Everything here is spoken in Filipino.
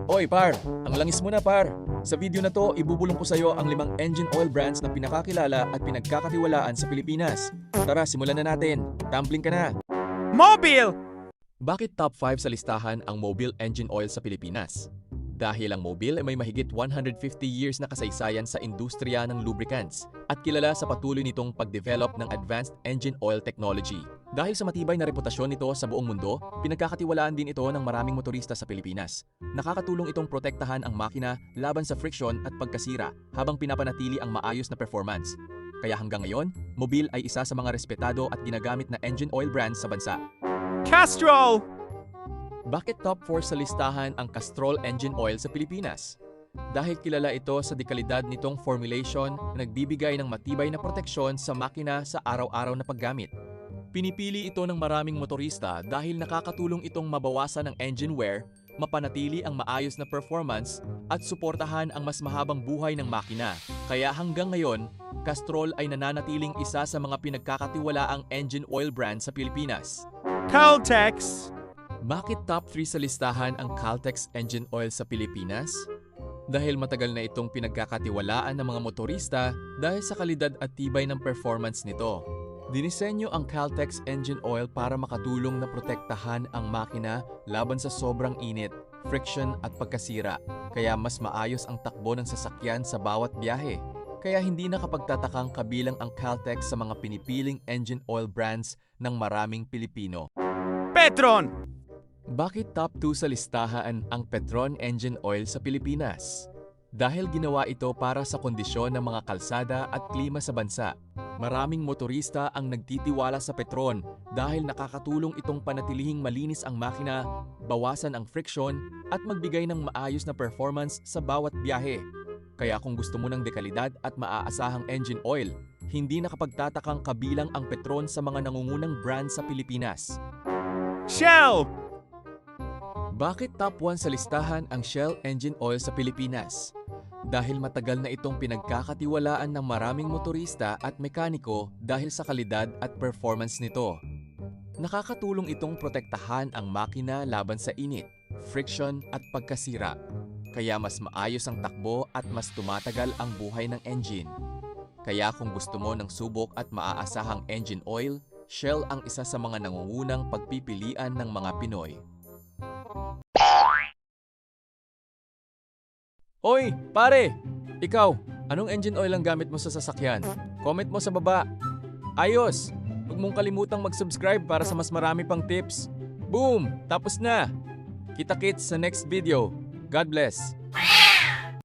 Oy par, ang langis mo na par. Sa video na to, ibubulong ko sa iyo ang 5 engine oil brands na pinakakilala at pinagkakatiwalaan sa Pilipinas. Tara, simulan na natin. Tumbling ka na. Mobile! Bakit top 5 sa listahan ang Mobil engine oil sa Pilipinas? Dahil ang Mobil ay may mahigit 150 years na kasaysayan sa industriya ng lubricants at kilala sa patuloy nitong pag-develop ng advanced engine oil technology. Dahil sa matibay na reputasyon nito sa buong mundo, pinagkakatiwalaan din ito ng maraming motorista sa Pilipinas. Nakakatulong itong protektahan ang makina laban sa friction at pagkasira habang pinapanatili ang maayos na performance. Kaya hanggang ngayon, Mobil ay isa sa mga respetado at ginagamit na engine oil brands sa bansa. Castrol! Bakit top 4 sa listahan ang Castrol engine oil sa Pilipinas? Dahil kilala ito sa dekalidad nitong formulation na nagbibigay ng matibay na proteksyon sa makina sa araw-araw na paggamit. Pinipili ito ng maraming motorista dahil nakakatulong itong mabawasan ang engine wear, mapanatili ang maayos na performance, at suportahan ang mas mahabang buhay ng makina. Kaya hanggang ngayon, Castrol ay nananatiling isa sa mga pinagkakatiwalaang engine oil brand sa Pilipinas. Caltex! Bakit top 3 sa listahan ang Caltex engine oil sa Pilipinas? Dahil matagal na itong pinagkakatiwalaan ng mga motorista dahil sa kalidad at tibay ng performance nito. Dinisenyo ang Caltex engine oil para makatulong na protektahan ang makina laban sa sobrang init, friction at pagkasira, kaya mas maayos ang takbo ng sasakyan sa bawat biyahe. Kaya hindi nakapagtatakang kabilang ang Caltex sa mga pinipiling engine oil brands ng maraming Pilipino. Petron! Bakit top 2 sa listahan ang Petron engine oil sa Pilipinas? Dahil ginawa ito para sa kondisyon ng mga kalsada at klima sa bansa. Maraming motorista ang nagtitiwala sa Petron dahil nakakatulong itong panatilihing malinis ang makina, bawasan ang friction, at magbigay ng maayos na performance sa bawat biyahe. Kaya kung gusto mo ng dekalidad at maaasahang engine oil, hindi nakapagtatakang kabilang ang Petron sa mga nangungunang brand sa Pilipinas. Shell! Bakit top 1 sa listahan ang Shell engine oil sa Pilipinas? Dahil matagal na itong pinagkakatiwalaan ng maraming motorista at mekaniko dahil sa kalidad at performance nito. Nakakatulong itong protektahan ang makina laban sa init, friction at pagkasira. Kaya mas maayos ang takbo at mas tumatagal ang buhay ng engine. Kaya kung gusto mo ng subok at maaasahang engine oil, Shell ang isa sa mga nangungunang pagpipilian ng mga Pinoy. Oy, pare! Ikaw, anong engine oil ang gamit mo sa sasakyan? Comment mo sa baba. Ayos! Huwag mong kalimutang mag-subscribe para sa mas marami pang tips. Boom! Tapos na! Kita-kits sa next video. God bless!